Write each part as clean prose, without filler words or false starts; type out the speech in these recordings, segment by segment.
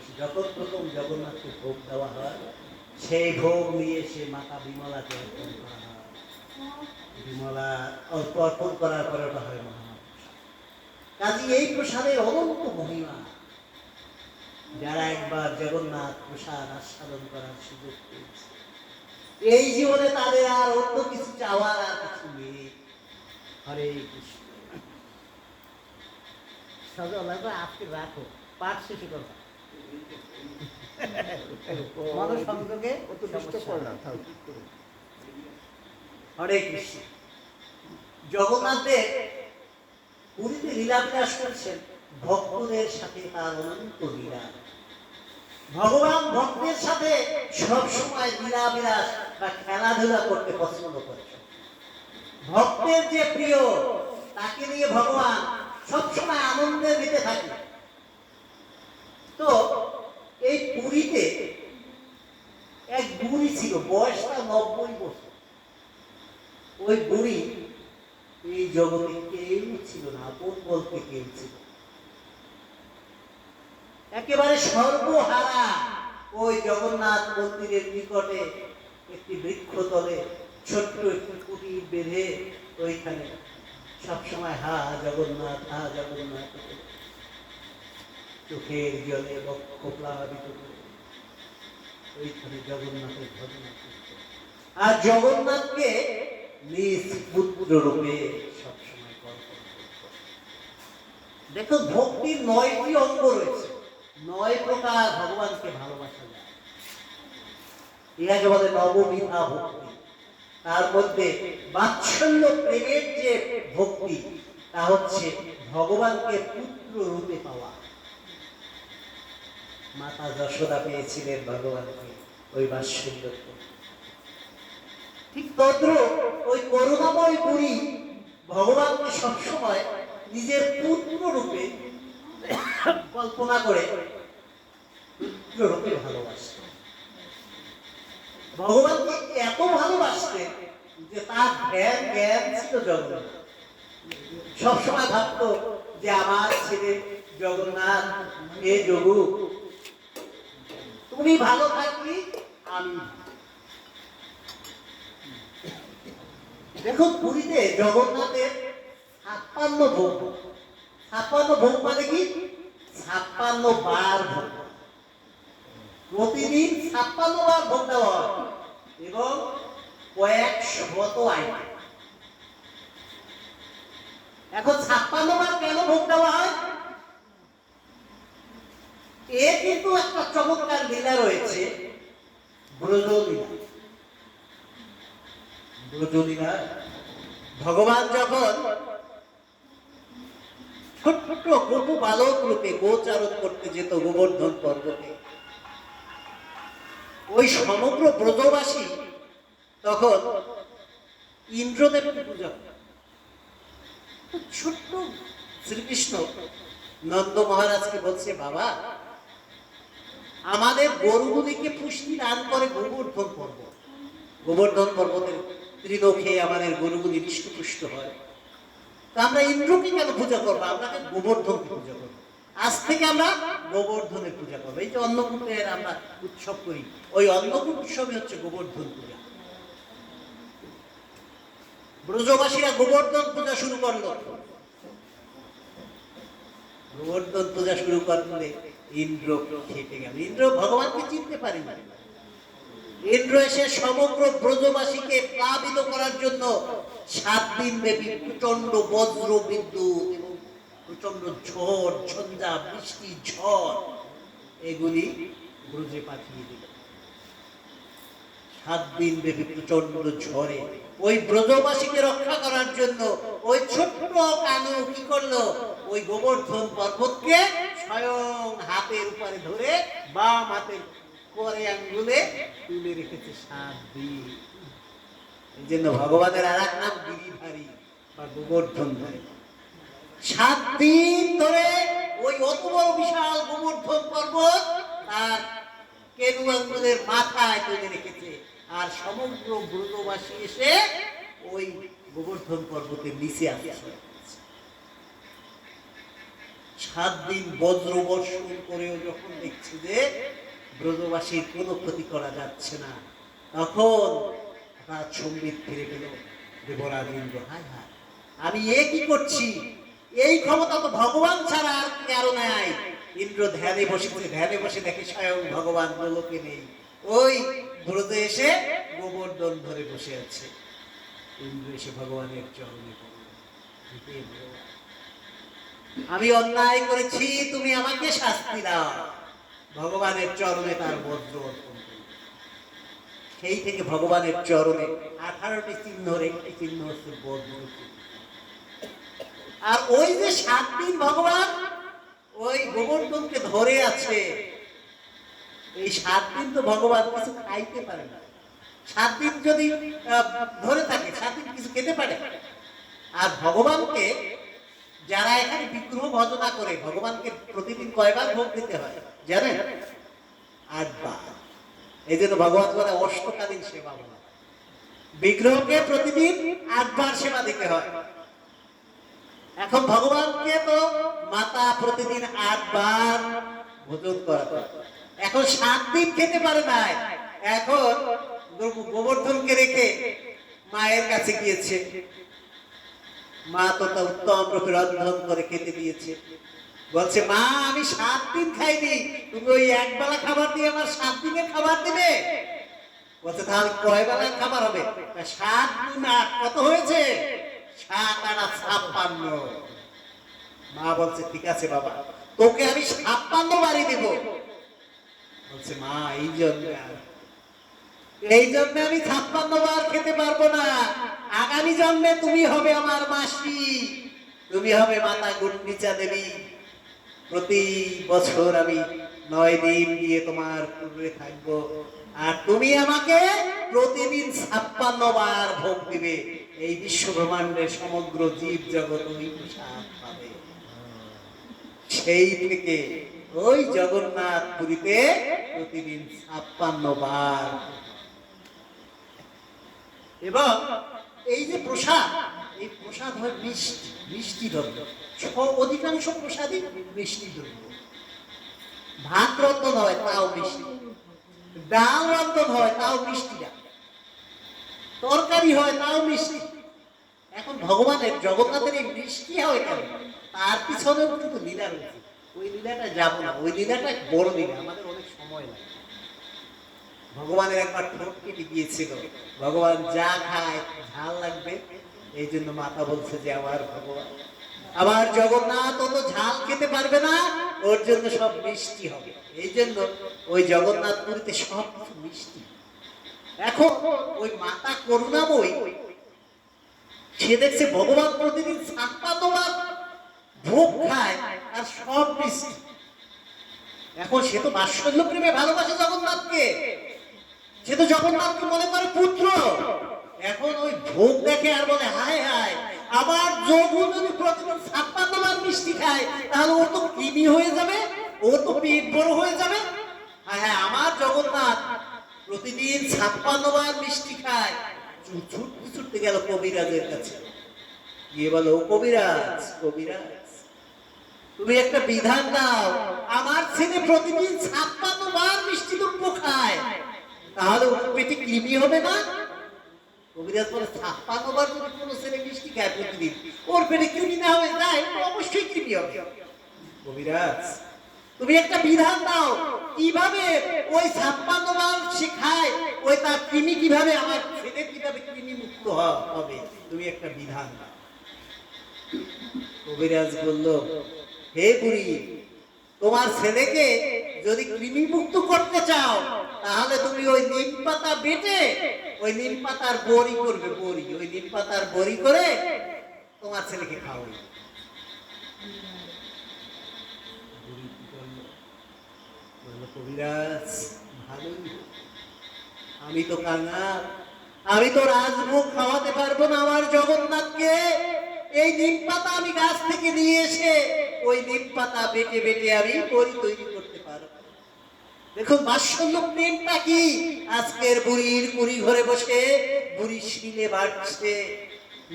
বেশি। যখন প্রথম জগন্নাথকে ভোগ দেওয়া হয়, সেই ভোগ নিয়ে সে মাতা বিমলাকে অর্পণ করা হয়। বিমলা অর্পণ করার পরে ওটা হয় মহাপ্রসাদ। কাজে এই প্রসাদের অনন্ত মহিমা। যারা একবার জগন্নাথ প্রসাদ আস্বাদন করার সুযোগ পেয়েছে, এই জীবনে তাদের আর অন্য কিছু চাওয়ার আর কিছু নেই। হরে কৃষ্ণ। আজকে রাখো, পাঠ শেষে কথা মনসংযোগে হরে কৃষ্ণ। জগন্নাথের পুরীতে লীলাবিলাস করছেন ভক্তদের সাথে, তার অনন্ত লীলা। ভগবান ভক্তের সাথে সবসময় লীলাবিলাস বা খেলাধুলা করতে পছন্দ করেছেন। ভক্তের যে প্রিয়, তাকে নিয়ে ভগবান সবসময় আনন্দে দিতে থাকে। তো এই পুরীতে এক বুড়ি ছিল, বয়সটা 90 বছর। ওই বুড়ি এই জগতে কেউ ছিল না, আপন বলতে কেউ ছিল, একেবারে সর্বহারা। ওই জগন্নাথ মন্দিরের নিকটে একটি বৃক্ষতলে ছোট্ট একটি কুটির বেঁধে ওইখানে সবসময় হা জগন্নাথ, হা জগন্নাথ, চোখের জলে বক্ষ প্লাবিত করে ওইখানে জগন্নাথের ভজন করত। আর জগন্নাথকে নিজ পুত্র রূপে সবসময় কল্পনা করত। দেখো, ভক্তির 9টি অঙ্গ রয়েছে, 9 প্রকার ভগবানকে ভালোবাসা যায়। ইহাকে বলে নববিধা ভক্তি। তার মধ্যে বাৎসল্য প্রেমের যে ভক্তি, তা হচ্ছে ভগবানকে পুত্র রূপে পাওয়া। মাতা যশোদা পেয়েছিলেন ভগবানকে ওই বাৎসল্য। ঠিক তদ্রূপ ওই করুণাময় বুড়ি ভগবানকে সবসময় নিজের পুত্র রূপে কল্পনা করে পুত্র রূপে ভালোবাসতেন। ভগবানকে এত ভালোবাসতেন যে তার জ্ঞান ছিল জগন্নাথ। সবসময় ভাবত যে আমার ছেলে জগন্নাথ, হে যোগু, তুমি ভালো থাকবি, আমি। দেখো, পুরীতে জগন্নাথের 56 ভোগ। 56 ভোগ মানে কি? 56 বার ভোগ। প্রতিদিন 56 বার ভোগ দেওয়া হয় এবং কয়েক শত আইটেম। এখন 56 বার কেন ভোগ দেওয়া হয়? এর কিন্তু একটা চমৎকার লীলা রয়েছে, ব্রজলীলা। ব্রজলীলা ভগবান যখন ছোট ছোট গোপু বালক রূপে গোচারণ করতে যেত গোবর্ধন পর্বতে, ওই সমগ্র ব্রজবাসী তখন ইন্দ্রদেবের পূজা। ছোট্ট শ্রীকৃষ্ণ নন্দ মহারাজকে বলছে, বাবা, আমাদের গরুগুলিকে পুষ্টি দান করে গোবর্ধন পর্বত। গোবর্ধন পর্বতের তৃণ খেয়ে আমাদের গরুগুলি হৃষ্টপুষ্ট হয়। তো আমরা ইন্দ্রকে কেন পূজা করবো? আপনাকে গোবর্ধনকে পূজা করবো। আজ থেকে আমরা গোবর্ধনের পূজা করবো। এই যে অন্নকূটের আমরা উৎসব করি, ওই অন্নকূট উৎসবই হচ্ছে গোবর্ধন পূজা। ব্রজবাসীরা গোবর্ধন পূজা শুরু করলো। গোবর্ধন পূজা শুরু করলে ইন্দ্র খেপে গেল। ইন্দ্র ভগবানকে চিনতে পারেনি। ইন্দ্র এসে সমগ্র ব্রজবাসীকে প্লাবিত করার জন্য 7 দিন ব্যাপী প্রচন্ড বজ্র বিদ্যুৎ এবং প্রচন্ড ঝড়, ঝঞ্ঝা, বৃষ্টি, ঝড় এগুলি ব্রজে পাঠিয়ে দিল। 7 দিন ব্যাপী প্রচন্ড ঝড়ে ওই ব্রজবাসীকে রক্ষা করার জন্য ওই ছোট্ট কানু কি করলো? ওই গোবর্ধন পর্বতকে স্বয়ং হাতের উপরে ধরে বাম হাতের করে আঙ্গুলে তুলে রেখেছে 7 দিন। এই জন্য ভগবানের আর এক নাম গিরিধারী বা গোবর্ধনধারী। 7 দিন ধরে ওই অত বড় বিশাল গোবর্ধন পর্বত তার কেনু আঙ্গুলের মাথায় তুলে রেখেছে। আর সমগ্র ব্রজবাসী এসে ওই গোবর্ধন পর্বতের নিচে আসছে। 7 দিন বজ্র বর্ষণ করেও যখন দেখছে যে ব্রজবাসীর কোনো ক্ষতি করা যাচ্ছে না, তখন হঠাৎ সম্বিত ফিরে পেল। দেবরাজ ইন্দ্র, হায় হায়, আমি কি করছি? এই ক্ষমতা তো ভগবান ছাড়া আর কারো নাই। ইন্দ্র ধ্যানে বসেছে, ধ্যানে বসে দেখে স্বয়ং ভগবান গোলকে নেই। ওই ব্রজে এসে গোবর্ধন ধরে বসে আছে। ইন্দ্র এসে ভগবানের চরণে পড়ল, হে ভগবান, আমি অন্যায় করেছি, তুমি আমাকে শাস্তি দাও। ভগবানের চরণে তার বজ্র অর্পণ করল। সেই থেকে ভগবানের চরণে 18টি চিহ্নের একটি চিহ্ন হচ্ছে বজ্র চিহ্ন। আর ওই যে 7 দিন ভগবান ওই গোবর্ধনকে ধরে আছে, এই 7 দিন তো ভগবান কিছু খাইতে পারে না। 7 দিন যদি ধরে থাকে, 7 দিন কিছু খেতে পারে। আর ভগবানকে যারা এখানে বিগ্রহ ভজনা করে, ভগবানকে প্রতিদিন কয়বার ভোগ দিতে হয় জানেন? 8 বার। এই জন্য ভগবান বলে অষ্টকালীন সেবা বলে। বিগ্রহকে প্রতিদিন 8 বার সেবা দিতে হয়। এখন ভগবানকে তো মাতা প্রতিদিন 8 বার ভোজন করাতে, এখন 7 দিন খেতে পারে না। এখন গোবর্ধনকে রেখে মায়ের কাছে গিয়েছে। মা তো তা উত্তম রূপে রন্ধন করে খেতে দিয়েছে। বলছে, মা আমি 7 দিন খাইনি, তুমি ওই এক বেলা খাবার দিয়ে আমার 7 দিনের খাবার দিবে? বলছে, তাহলে কয় বেলার খাবার হবে? 7 গুণ 8 কত হয়েছে? 7 আর 8 56। মা বলছে, ঠিক আছে বাবা, তোকে আমি 56 বারই দেব। বলছে, মা এই জন্মে আমি 56 বার খেতে পারবো না। আগামী জন্মে তুমি হবে আমার মাসি, তুমি হবে মাতা গুন্ডিচা দেবী। প্রতি বছর আমি 9 দিন গিয়ে তোমার পূর্বে থাকবো, আর তুমি আমাকে প্রতিদিন 56 বার ভোগ দিবে। এই বিশ্ব ব্রহ্মাণ্ডের সমগ্র জীব জগৎ ওই প্রসাদ পাবে। সেই থেকে ওই জগন্নাথ পুরীতে প্রতিদিন 56 বার। এবং এই যে প্রসাদ, এই প্রসাদ হয় মিষ্টি দ্রব্য। অধিকাংশ প্রসাদই মিষ্টি দ্রব্য। ভাত রন্ধন হয় তাও মিষ্টি, ডাল রন্ধন হয় তাও মিষ্টি ডাল, তরকারি হয় তাও মিষ্টি। এখন ভগবানের জগন্নাথের এই মিষ্টি হয় কেন? তার পিছনেও কিন্তু লীলা রয়েছে। ওই লীলাটা যাবো না, ওই লীলাটা বড় লীলা, আমাদের অনেক সময় লাগে। ভগবানের একবার ঠোঁট কেটে গিয়েছিল, ভগবান যা খায় ঝাল লাগবে, এই জন্য মাতা বলছে যে আমার ভগবান, আমার জগন্নাথ অত ঝাল খেতে পারবে না, ওর জন্য সব মিষ্টি হবে। এই জন্য ওই জগন্নাথ পুরীতে সব কিছু মিষ্টি। এখন ওই মাতা করুণাময়ী, সে দেখছে ভগবান প্রতিদিন 56 বার ভোগ খায় আর সব মিষ্টি। এখন সে তো বাৎসল্য প্রেমে ভালোবাসে জগন্নাথকে, সে তো জগন্নাথকে মনে করে পুত্র। এখন ওই ভোগ দেখে আর বলে, হায় হায়, আমার যোগু যদি প্রতিদিন 56 বার মিষ্টি খায়, তাহলে ওর তো কৃমি হয়ে যাবে, ওর তো পেট বড় হয়ে যাবে। হ্যাঁ, আমার জগন্নাথ প্রতিদিন 56 বার মিষ্টি খায়। ছুটতে গেল কবিরাজের কাছে, গিয়ে বলো, ও কবিরাজ, কবিরাজ তুমি একটা বিধান দাও, আমার ছেলে প্রতিদিন 56 বার মিষ্টি দ্রব্য খায়, তাহলে ওর পেটে কৃমি হবে না? কবিরাজ বলে, 56 বার যদি কোনো ছেলে মিষ্টি খায় প্রতিদিন, ওর পেটে কৃমি না হয়ে যায়, অবশ্যই কৃমি হবে। কবিরাজ তুমি একটা বিধান দাও, কিভাবে ওই 56 বার সে খায়, ওই তার কৃমি কিভাবে, আমার ছেলে কিভাবে কৃমি মুক্ত হবে, তুমি একটা বিধান দাও। কবিরাজ বলল, হে বুড়ি, তোমার ছেলেকে যদি কৃমি মুক্ত করতে চাও, তাহলে তুমি ওই নিম পাতা বেটে ওই নিম পাতার বড়ি করবে, বড়ি, ওই নিম পাতার বড়ি করে তোমার ছেলেকে খাওয়াবে। কবিরাজ ভালোই, আমি তো কাঙাল, আমি তো রাজভোগ খাওয়াতে পারবো না আমার জগন্নাথকে। এই নিম পাতা আমি গাছ থেকে নিয়ে এসে ওই নিম পাতা বেটে বেটে আমি বড়ি তৈরি করতে পারবো। দেখুন বাৎসল্য প্রেমটা কি। আজকের বুড়ির কুড়ি ঘরে বসে বুড়ি শিলে বাড়ছে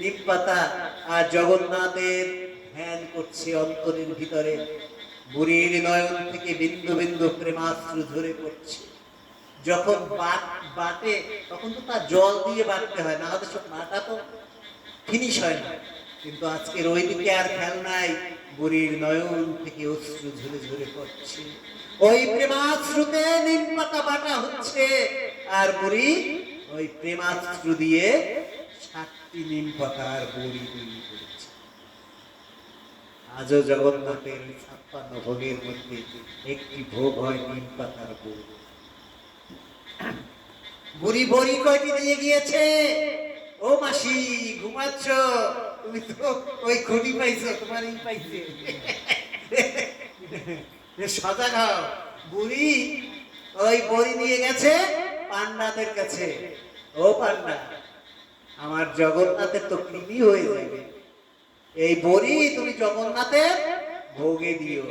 নিম পাতা, আর জগন্নাথের ধ্যান করছে অন্তরের ভিতরে। বুড়ির নয়ন থেকে বিন্দু বিন্দু প্রেমাশ্রু ঝরে পড়ছে। যখন বাটে তখন তো তার জল দিয়ে বাটতে হয়, না হলে সব বাটা তো ফিনিশ হয় না। কিন্তু আজকের ওই দিকে আর খেয়াল নাই, বুড়ির নয়ন থেকে অশ্রু ঝরে ঝরে পড়ছে। ওই প্রেমাশ্রুতে নিম পাতা বাটা হচ্ছে, আর বুড়ি ওই প্রেমাশ্রু দিয়ে 7টি নিম পাতার বড়ি তৈরি করেছে। আজও জগন্নাথের 56 ভোগের মধ্যে একটি ভোগ হয় নিম পাতার বড়ি। বুড়ি বড়ি কয়টি দিয়ে গিয়েছে? ও মাসি, ঘুমাচ্ছ? তুমি তো ওই খড়ি পাইছো, তোমার এই পাইছে। সজাগ হও। বুড়ি ওই বড়ি নিয়ে গেছে পান্ডাদের কাছে। ও পান্ডা, আমার জগন্নাথের তো কৃমি হয়ে যাবে, এই বড়ি তুমি জগন্নাথের ভোগে দিও।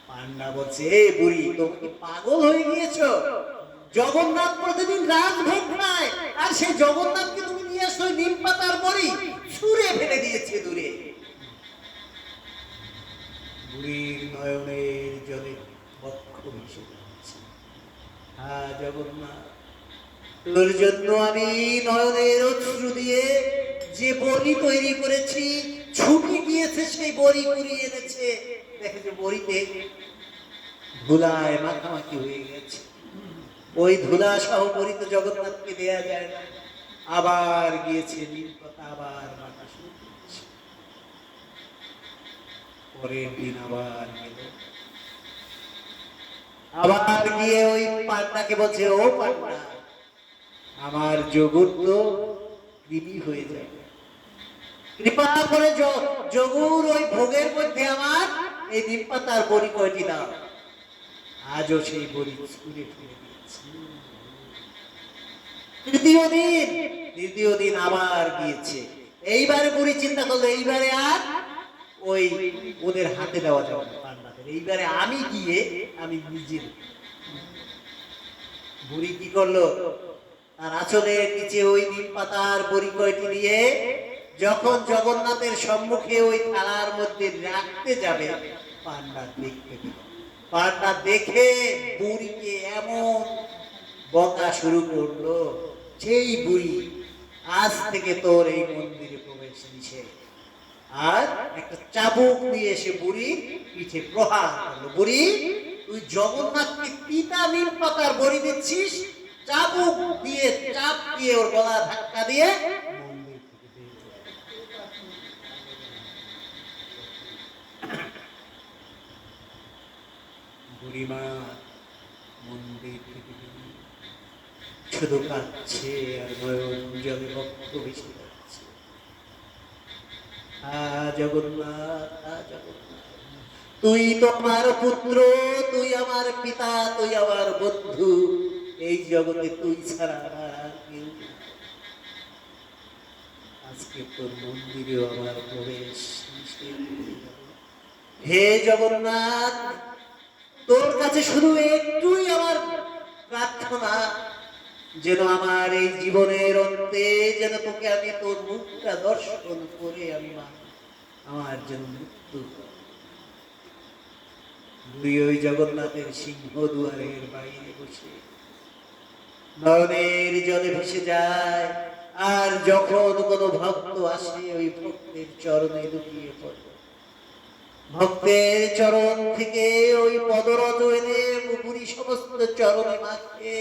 পান্ডা বলছে, এই বুড়ি তুমি কি পাগল হয়ে গিয়েছো? জগন্নাথ প্রতিদিন রাজভোগ খায়, আর সেই জগন্নাথকে তুমি নিয়ে আসো নিম পাতার বড়ি, ছুঁড়ে ফেলে দিয়েছে দূরে। বুড়ির নয়নের জলে বক্ষ ভেসে যাচ্ছে। হ্যাঁ জগন্নাথ, তোর জন্য আমি নয়নের অশ্রু দিয়ে যে বড়ি তৈরি করেছি, ছুটে গিয়েছে সেই বড়ি কুড়িয়ে এনেছে। দেখে যে বড়িতে ধুলায় মাখামাখি হয়ে গেছে। ওই ধুলা সহ বড়ি তো জগন্নাথকে দেয়া যায় না। আবার গিয়েছে নিম পাতা, আবার বাটা শুরু করেছে। পরের দিন আবার গেল, আবার গিয়ে ওই পান্ডাকে বলছে, ও পান্ডা, আমার জগৎ তো কৃমি হয়ে যাবে, কৃপা করে জগুর ওই ভোগের মধ্যে আমার এই নিম পাতার বড়ি কয়টি দাও। আজও সেই বড়ি ছুঁড়ে ফেলে দিয়েছে। তৃতীয় দিন আবার গিয়েছে। এইবারে বুড়ি চিন্তা করলো, এইবারে আর ওই ওদের হাতে দেওয়া যাবে না পান্ডাদের, এইবারে আমি গিয়ে আমি নিজে। বুড়ি কি করলো, তার আঁচলের নিচে ওই নিম পাতার বড়ি কয়টি নিয়ে যখন জগন্নাথের সম্মুখে ওই থালার মধ্যে রাখতে যাবে, পান্ডা দেখতে দিল। পান্ডা দেখে বুড়িকে এমন বকা শুরু করলো, সেই বুড়ি, আজ থেকে তোর এই মন্দিরে প্রবেশ নিষেধ। আর একটা চাবুক নিয়ে এসে বুড়ি পিঠে প্রহার করলো। বুড়ি, তুই জগন্নাথকে পিতা নিম পাতার বড়ি দিচ্ছিস, চাবুক দিয়ে চাপ দিয়ে ওর গলা ধাক্কা দিয়ে মন্দির থেকে বের করে। বুড়িমা মন্দির থেকে শুধু কাঁদছে আর নয়ন জলে বক্ষ ভেসে যাচ্ছে। জগন্নাথ, জগন্নাথ, তুই তো আমার পুত্র, তুই আমার পিতা, তুই আমার বন্ধু, এই জগতে তুই ছাড়া আর কেউ। আজকে তোর মন্দিরেও আমার প্রবেশ। হে জগন্নাথ, তোর কাছে শুধু একটুই আমার প্রার্থনা, যেন আমার এই জীবনের অন্তে যেন তোকে আমি তোর মুখটা দর্শন করে আমি আমার জন্য মৃত্যু। ওই জগন্নাথের সিংহ দুয়ারের বাইরে বসে নয়নের জলে ভেসে যায়, আর যখন কোনো ভক্ত আসে ওই ভক্তের চরণে লুকিয়ে পড়ে। ভক্তের চরণ থেকে ওই পদরজ এনে মুগুরি সমস্ত চরণে মাখে,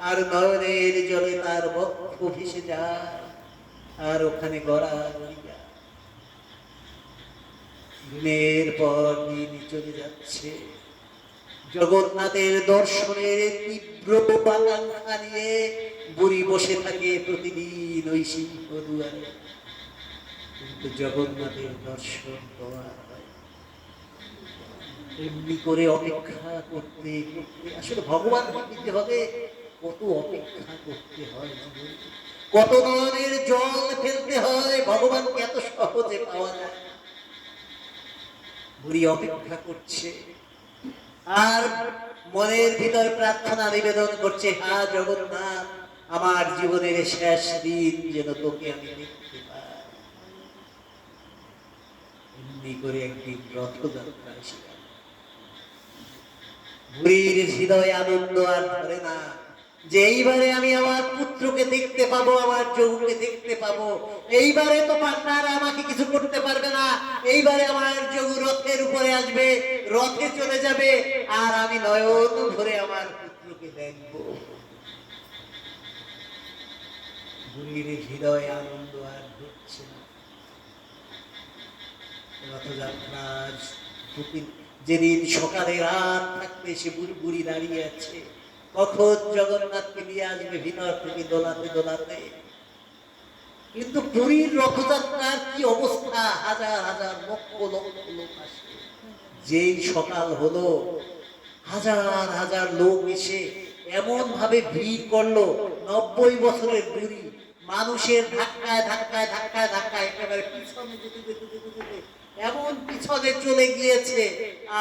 আর নয়নের জলে তার বক্ষ ভেসে যায়, আর ওখানে গড়া গড়িয়া দিনের পর দিন চলে যাচ্ছে। জগন্নাথের দর্শনের তীব্র আকাঙ্ক্ষা নিয়ে বুড়ি বসে থাকে প্রতিদিন ওই সিংহ দুয়ারে, কিন্তু জগন্নাথের দর্শন পাওয়ার হয়। এমনি করে অপেক্ষা করতে করতে আসলে ভগবান দিতে হবে, কত অপেক্ষা করতে হয়, কত নয়নের জল ফেলতে হয়, ভগবানকে এত সহজে পাওয়া যায়। বুড়ি অপেক্ষা করছে আর মনের ভিতর প্রার্থনা নিবেদন করছে, হা জগন্নাথ, আমার জীবনের শেষ দিন যেন তোকে আমি দেখতে পাই। এমনি করে একদিন রথযাত্রা এসে গেল। বুড়ির হৃদয়ে আনন্দ আর ধরে না যে এইবারে আমি আমার পুত্রকে দেখতে পাবো, আমার যৌকে দেখতে পাবো। এইবারে তো পান্ডারা আমাকে কিছু করতে পারবে না। এইবারে আমার যৌ রথের উপরে আসবে, রথে চলে যাবে, আর আমি নয়ন ভরে আমার পুত্রকে দেখবো। বুড়ির হৃদয়ে আনন্দ আর হচ্ছে না। রথযাত্রার যেদিন সকালে রাত থাকতে সে বুড়ি দাঁড়িয়ে আছে, কখন জগন্নাথকে নিয়ে আসবে ভিতর থেকে দোলাতে দোলাতে। কিন্তু পুরীর রথযাত্রার কি অবস্থা, হাজার হাজার লক্ষ লক্ষ লোক আসে। যেই সকাল হলো, হাজার হাজার লোক এসে এমন ভাবে ভিড় করলো, 90 বছরের বুড়ি মানুষের ধাক্কায় ধাক্কায় ধাক্কায় ধাক্কায় একেবারে পিছনে যেতে যেতে যেতে যেতে এমন পিছনে চলে গিয়েছে,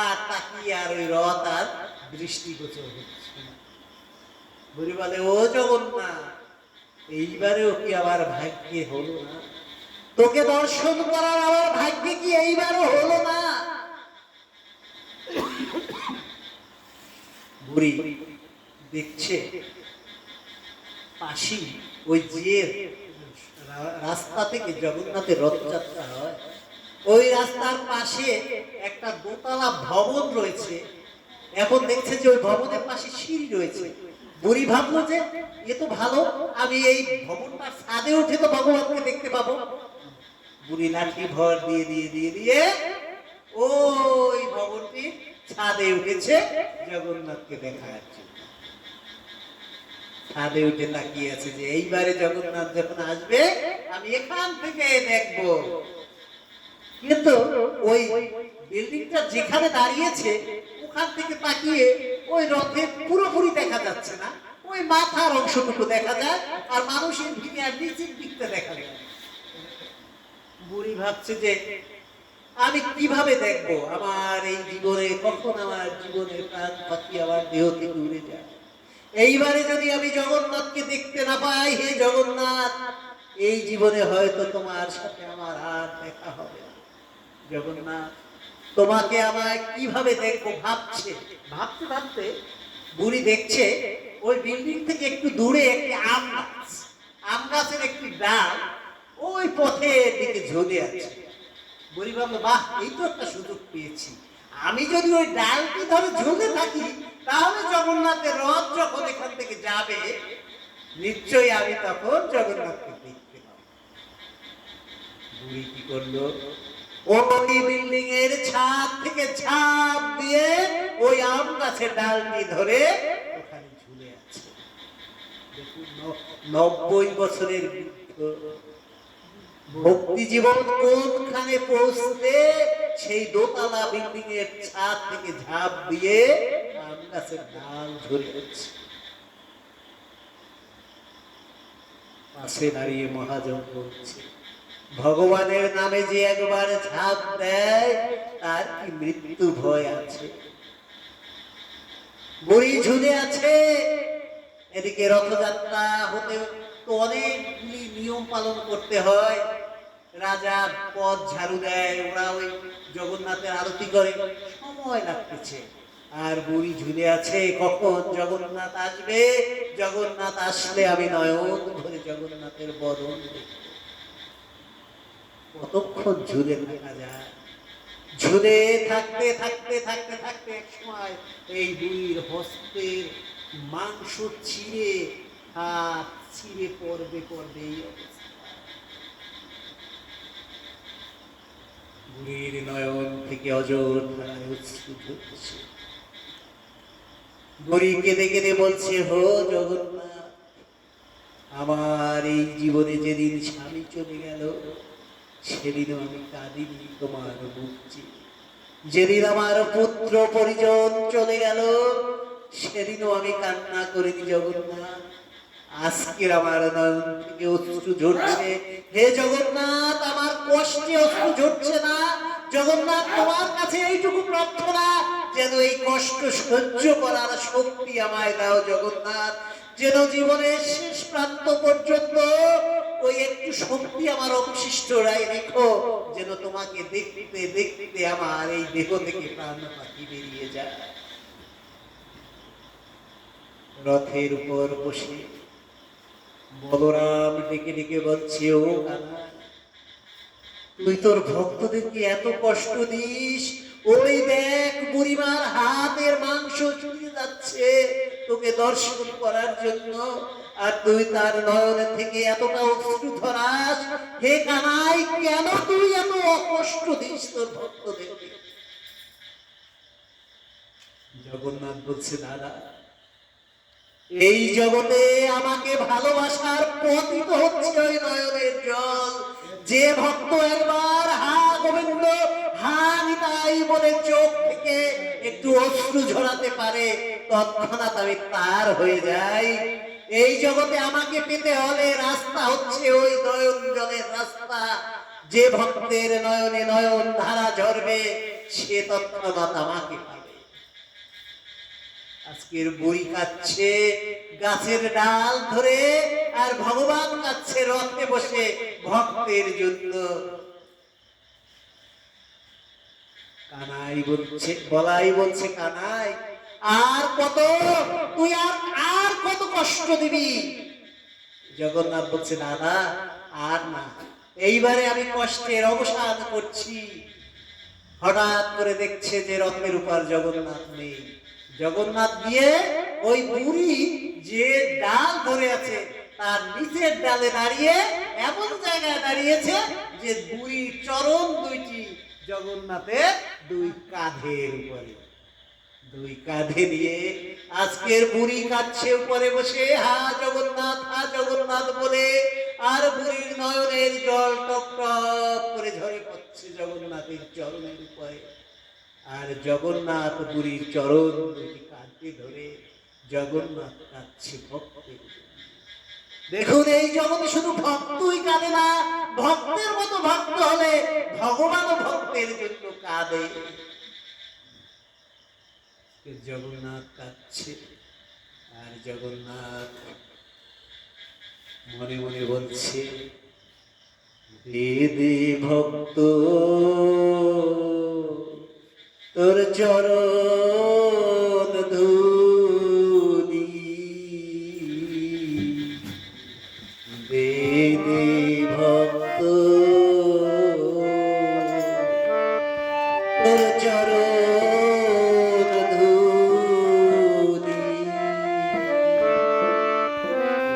আর তাকিয়ে আর ওই রথ আর দৃষ্টিগোচর হচ্ছে না। বুড়ি বলে, ও জগন্নাথ, এইবারেও কি আমার ভাগ্যে হলো না? তোকে দর্শন করার আমার ভাগ্যে কি এইবারও হলো না? বুড়ি দেখছে পাশি ওই যে রাস্তা থেকে জগন্নাথের রথযাত্রা হয়, ওই রাস্তার পাশে একটা দোতলা ভবন রয়েছে। এখন দেখছে যে ওই ভবনের পাশে সিঁড়ি রয়েছে। বুড়ি ভাবলো যে এ তো ভালো, আমি এই ভবনটার ছাদে উঠে তো ভগবানকে দেখতে পাবো। বুড়ি লাঠি ভর দিয়ে দিয়ে দিয়ে দিয়ে ওই ভবনটি ছাদে উঠেছে জগন্নাথকে দেখা যাচ্ছে। ছাদে উঠে তাকিয়ে আছে যে এইবারে জগন্নাথ যখন আসবে আমি এখান থেকে দেখবো। কিন্তু ওই বিল্ডিংটা যেখানে দাঁড়িয়েছে ওখান থেকে তাকিয়ে ওই রথের পুরোপুরি দেখা যাচ্ছে না, ওই মাথার অংশটুকু দেখা যায়, আর মানুষের ভিড়ে আর নিচের দিকটা দেখা যায়। বুড়ি ভাবছে যে আমি কিভাবে দেখবো, আমার এই জীবনে কখন আমার জীবনের প্রাণ পাখি আমার দেহ থেকে উড়ে যায়। এইবারে যদি আমি জগন্নাথকে দেখতে না পাই, হে জগন্নাথ, এই জীবনে হয়তো তোমার সাথে আমার আর দেখা হবে না। জগন্নাথ, তোমাকে আমায় কিভাবে দেখবো ভাবছে। ভাবতে ভাবতে বুড়ি দেখছে ওই বিল্ডিং থেকে একটু দূরে একটি আম গাছ, আম গাছের একটি ডাল ওই পথের দিকে ঝুলে আছে। বুড়ি ভাবলো, বাহ, এই তো একটা সুযোগ পেয়েছি। আমি যদি ওই ডালটি ধরে ঝুলে থাকি, তাহলে জগন্নাথের রথ যখন এখান থেকে যাবে নিশ্চয়ই আমি তখন জগন্নাথকে দেখতে পাবো। বুড়ি কি করলো, ওই বিল্ডিং এর ছাদ থেকে ঝাঁপ দিয়ে ওই আম গাছের ডালটি ধরে ওখানে ঝুলে আছে। দেখুন, 90 বছরের ভক্তি জীবন কোনখানে পৌঁছতে সেই দোতলা বিল্ডিং এর ছাদ থেকে ঝাঁপ দিয়ে আম গাছের ডাল ধরে আছে। পাশে দাঁড়িয়ে মহাজন বলছে, ভগবানের নামে যে একবার ঝাঁপ দেয় তার কি মৃত্যু ভয় আছে? বুড়ি ঝুলে আছে। এদিকে রথযাত্রা হতে তো অনেকগুলি নিয়ম পালন করতে হয়। রাজা পথ ঝাড়ু দেয়, ওরা ওই জগন্নাথের আরতি করে, সময় লাগতেছে। আর বুড়ি ঝুলে আছে, কখন জগন্নাথ আসবে, জগন্নাথ আসলে আমি নয়ন ধরে জগন্নাথের বদন দেখব। কতক্ষণ ঝুলে থাকা যায়? ঝুলে থাকতে থাকতে থাকতে থাকতে এক সময় এই বুড়ির হস্তের মাংস ছিঁড়ে, হাত ছিঁড়ে পড়বে পড়বে এই অবস্থা। বুড়ির নয়ন থেকে অজর ধারায় অশ্রু ঝরছে। বুড়ি কেঁদে কেঁদে বলছে, হো জগন্নাথ, আমার এই জীবনে যেদিন স্বামী চলে গেল সেদিনও আমি কাঁদিনি তোমার মুখ চেয়ে। যেদিন আমার পুত্র পরিজন চলে গেল সেদিনও আমি কান্না করিনি জগন্নাথ। আজকের আমার নয়ন থেকে অশ্রু ঝরছে। হে জগন্নাথ, আমার কষ্টে অশ্রু ঝরছে না। জগন্নাথ, তোমার কাছে এইটুকু প্রার্থনা, যেন এই কষ্ট সহ্য করার শক্তি আমায় দাও জগন্নাথ। যেন জীবনের শেষ প্রান্ত পর্যন্ত ওই একটু শক্তি আমার অবশিষ্ট রায় রেখো, যেন তোমাকে দেখতে দেখতে আমার এই দেহ থেকে প্রাণ পাখি বেরিয়ে যায়। রথের উপর বসে বলরাম ডেকে ডেকে বলছে, ও কানাই, তুই তোর ভক্তদেরকে এত কষ্ট দিস, ওই দেখ বুড়িমার হাতের মাংস চুরিয়ে যাচ্ছে তোকে দর্শন করার জন্য, আর তুই তার নয়ন থেকে এতটা অশ্রু ধরাস। হে কানাই, কেন তুই এত অকষ্ট দিস তোর ভক্তদেরকে? জগন্নাথ বলছে, দাদা, এই জগতে আমাকে ভালোবাসার পতিত হচ্ছে ওই নয়নের জল। যে ভক্ত একবার হা গোবিন্দ, হা নিতাই বলে চোখ থেকে একটু অশ্রু ঝরাতে পারে, তৎক্ষণাৎ আমি তার হয়ে যাই। এই জগতে আমাকে পেতে হলে রাস্তা হচ্ছে ওই নয়ন জলের রাস্তা। যে ভক্তের নয়নে নয়ন ধারা ঝরবে, সে তৎক্ষণাৎ আমাকে পাবে। আজকের বুড়ি কাচ্ছে গাছের ডাল ধরে, আর ভগবান কাচ্ছে রথে বসে ভক্তের জন্য। কানাই বলছে, বলাই বলছে, কানাই আর কত, তুই আর কত কষ্ট দিবি? জগন্নাথ বলছে, দাদা আর না, এইবারে আমি কষ্টের অবসান করছি। হঠাৎ করে দেখছে যে রথের উপর জগন্নাথ নেই। জগন্নাথ গিয়ে ওই বুড়ি যে ডাল ধরে আছে তার নিচের ডালে দাঁড়িয়ে এমন জায়গায় দাঁড়িয়েছে যে বুড়ির চরণ দুইটি জগন্নাথের দুই কাঁধের উপরে। দুই কাঁধে নিয়ে আজকের বুড়ি কাঁদছে উপরে বসে, হা জগন্নাথ বলে, আর বুড়ির নয়নের জল টপ টপ করে ঝরে পড়ছে জগন্নাথের চরণের উপরে। আর জগন্নাথ বুড়ির চরণ দুটি কাঁধে ধরে জগন্নাথ কাঁদছে ভক্তের। দেখুন, এই জগতে শুধু ভক্তই কাঁদে না, ভক্তের মতো ভক্ত হলে ভগবানও ভক্তের জন্য কাঁদে। জগন্নাথ কাঁদছে, আর জগন্নাথ মনে মনে বলছে, দে দে ভক্ত তোর চরণ ধুলি, দে দে ভক্ত তোর চরণ ধুলি,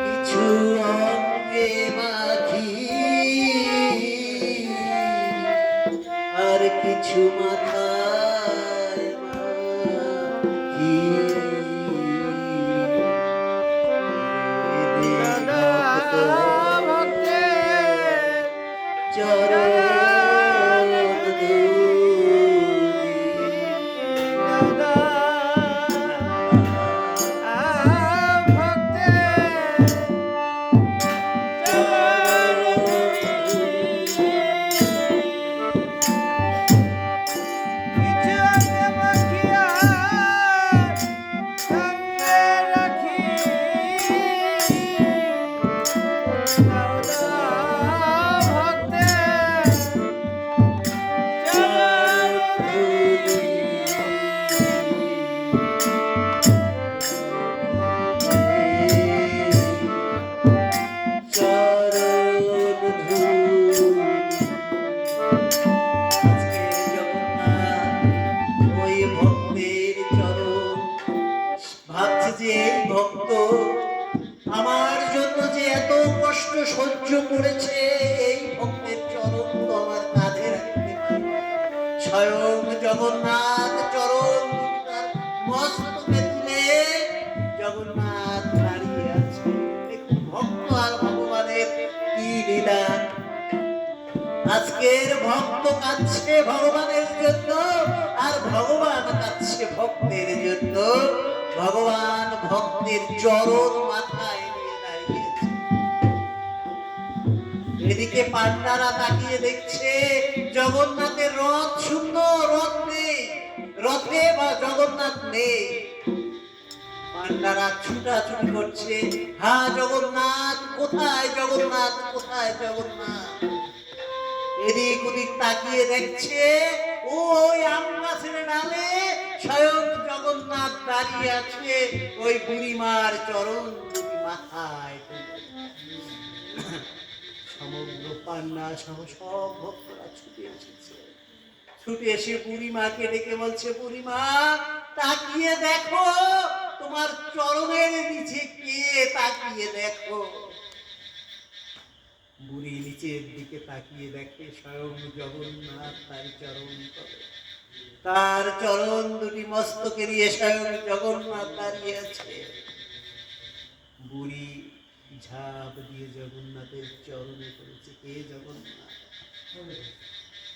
কিছু অঙ্গে মাখি আর কিছু মাথায় মাখি, চরণ ধুলি। ভক্ত আমার জন্য যে এত কষ্ট সহ্য করেছে, এই ভক্তের চরণ তো আমার কাঁধে রাখতে পারে। স্বয়ং জগন্নাথ চরণ তার মস্তকে তুলে জগন্নাথ দাঁড়িয়ে আছে। দেখুন ভক্ত আর ভগবানের কি লীলা। আজকের ভক্ত কাঁদছে ভগবানের জন্য, আর ভগবান কাঁদছে ভক্তের জন্য। ভগবান ভক্তের চরণ মাথায় নিয়ে দাঁড়িয়েছে। এদিকে পান্ডারা তাকিয়ে দেখছে জগন্নাথের রথ শূন্য, রথ নেই, রথে বা জগন্নাথ নেই। পান্ডারা ছুটাছুটি করছে, হা জগন্নাথ কোথায়, জগন্নাথ কোথায়, জগন্নাথ। এদিক ওদিক তাকিয়ে দেখছে, ওই আম গাছের ডালে স্বয়ং জগন্নাথ দাঁড়িয়ে আছে, ওই বুড়িমার চরণ দুটি মাথায় তুলে। সমগ্র পান্ডা সহ সব ভক্তরা ছুটে এসেছে, ছুটে এসে বুড়িমাকে ডেকে বলছে, বুড়িমা তাকিয়ে দেখো, তোমার চরণের নিচে কে, তাকিয়ে দেখো। বুড়ি নিচের দিকে তাকিয়ে দেখে স্বয়ং জগন্নাথ তার চরণ তলে, তার চরণ দুটি মস্তকে নিয়ে স্বয়ং জগন্নাথ দাঁড়িয়ে আছে। বুড়ি ঝাঁপ দিয়ে জগন্নাথের চরণে পড়েছে, কে জগন্নাথ,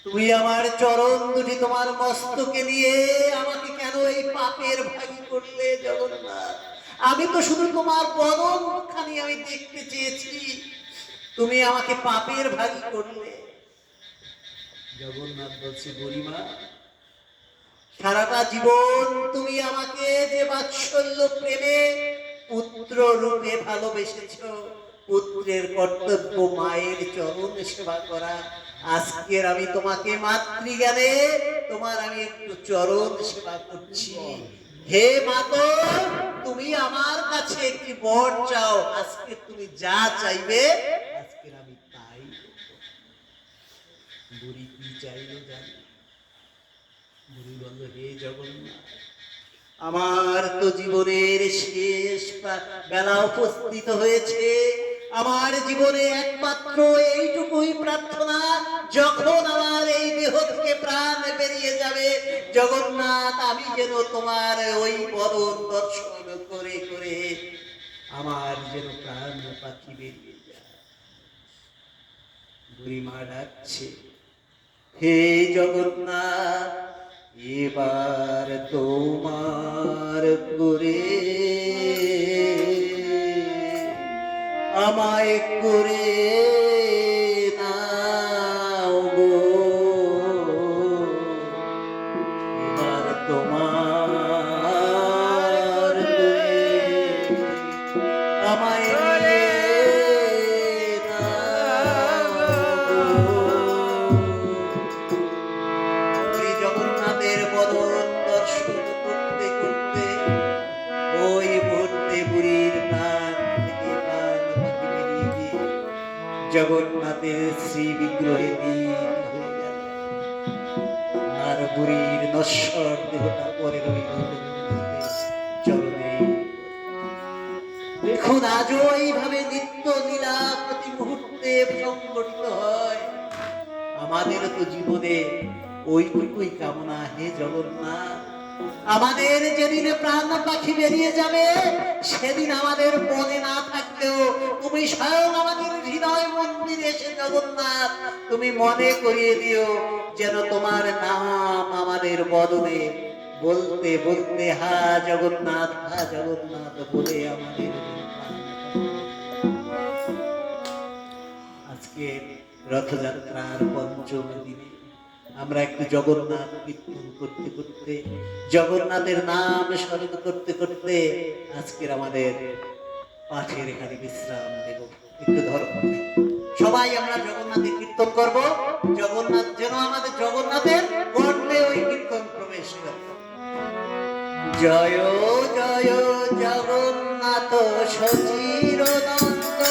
তুমি আমার চরণ দুটি তোমার মস্তকে নিয়ে আমাকে কেন এই পাপের ভাগী করলে জগন্নাথ? আমি তো শুধু তোমার বদন খানি আমি দেখতে চেয়েছি, তুমি আমাকে পাপের ভাগী করলে। জগন্নাথ বলছে, বুড়িমা সারাটা জীবন তুমি আমাকে যে বাৎসল্য প্রেমে পুত্র রূপে ভালোবেসেছ, পুত্রের কর্তব্য মায়ের চরণ সেবা করা, আজকের আমি তোমাকে মাতৃজ্ঞানে তোমার আমি একটু চরণ সেবা করছি। হে মাতো, তুমি আমার কাছে একটি বর চাও, আজকে তুমি যা চাইবে আজকের আমি তাই। বুড়ি কি চাইলো জানি? বুড়ি বলল, হে জগন্নাথ, আমার তো জীবনের শেষ বেলা উপস্থিত হয়েছে, আমার জীবনে একমাত্র এইটুকুই প্রার্থনা, যখন আমার এই দেহ থেকে প্রাণ বেরিয়ে যাবে জগন্নাথ, আমি যেন তোমার ওই বদন দর্শন করে করে আমার যেন প্রাণ পাখি বেরিয়ে যায়। বুড়িমা ডাকছে, হে জগন্নাথ, এবার তোমার করে আমায় করে নাও গো, এবার তোমার করে আমায় করে জগন্নাথের বদন দর্শন করতে করতে ওই মুহূর্তে বুড়ির প্রাণ থেকে প্রাণ বাকি বেরিয়ে গিয়ে জগন্নাথের শ্রী বিগ্রহে লীন হয়ে গেল, আর বুড়ির নশ্বর দেহটা পরে রইল চরণে। দেখুন আজও এইভাবে নিত্য লীলা প্রতি মুহূর্তে সংগঠিত হয়। আমাদের তো জীবনে ওইটুকুই কামনা, হে জগন্নাথ, আমাদের যেদিন প্রাণ পাখি বেরিয়ে যাবে সেদিন আমাদের মনে না থাকলেও তুমি স্বয়ং আমাদের হৃদয় মন্দিরে এসে জগন্নাথ তুমি মনে করিয়ে দিও, যেন তোমার নাম আমাদের বদনে বলতে বলতে হা জগন্নাথ বলে আমাদের। আজকে রথযাত্রার পঞ্চম দিনে আমরা একটু জগন্নাথ কীর্তন করতে করতে, জগন্নাথের নাম স্মরণ করতে করতে আজকের আমাদের পাঠের এখানে বিশ্রাম দেব। একটু ধরো, সবাই আমরা জগন্নাথের কীর্তন করব, জগন্নাথ যেন আমাদের জগন্নাথের গর্ভে ওই কীর্তন প্রবেশ করে। জয় জয় জগন্নাথ সচিরনন্দ,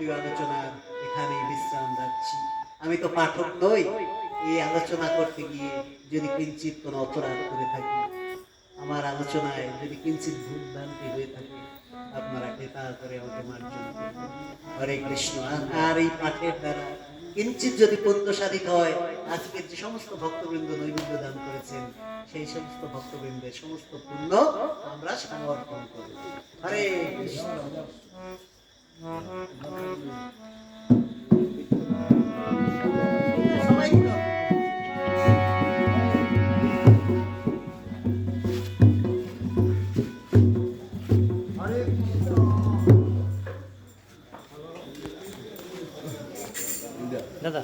যাবতীয় আলোচনার এখানেই বিশ্রাম যাচ্ছি। আমি তো পাঠক নই, এই আলোচনা করতে গিয়ে যদি কিঞ্চিত কোনো অপরাধ করে থাকি, আমার আলোচনায় যদি কিঞ্চিত ভুল ভ্রান্তি হয়ে থাকে, আপনারা কৃপা করে আমাকে মার্জন করবেন। হরে কৃষ্ণ। আর এই পাঠের দ্বারা কিঞ্চিত যদি পুণ্য সাধিত হয়, আজকের যে সমস্ত ভক্তবৃন্দ নৈবেদ্য দান করেছেন, সেই সমস্ত ভক্তবৃন্দের সমস্ত পুণ্য আমরা সমর্পণ করব। হরে কৃষ্ণ। সবাই তো দাদা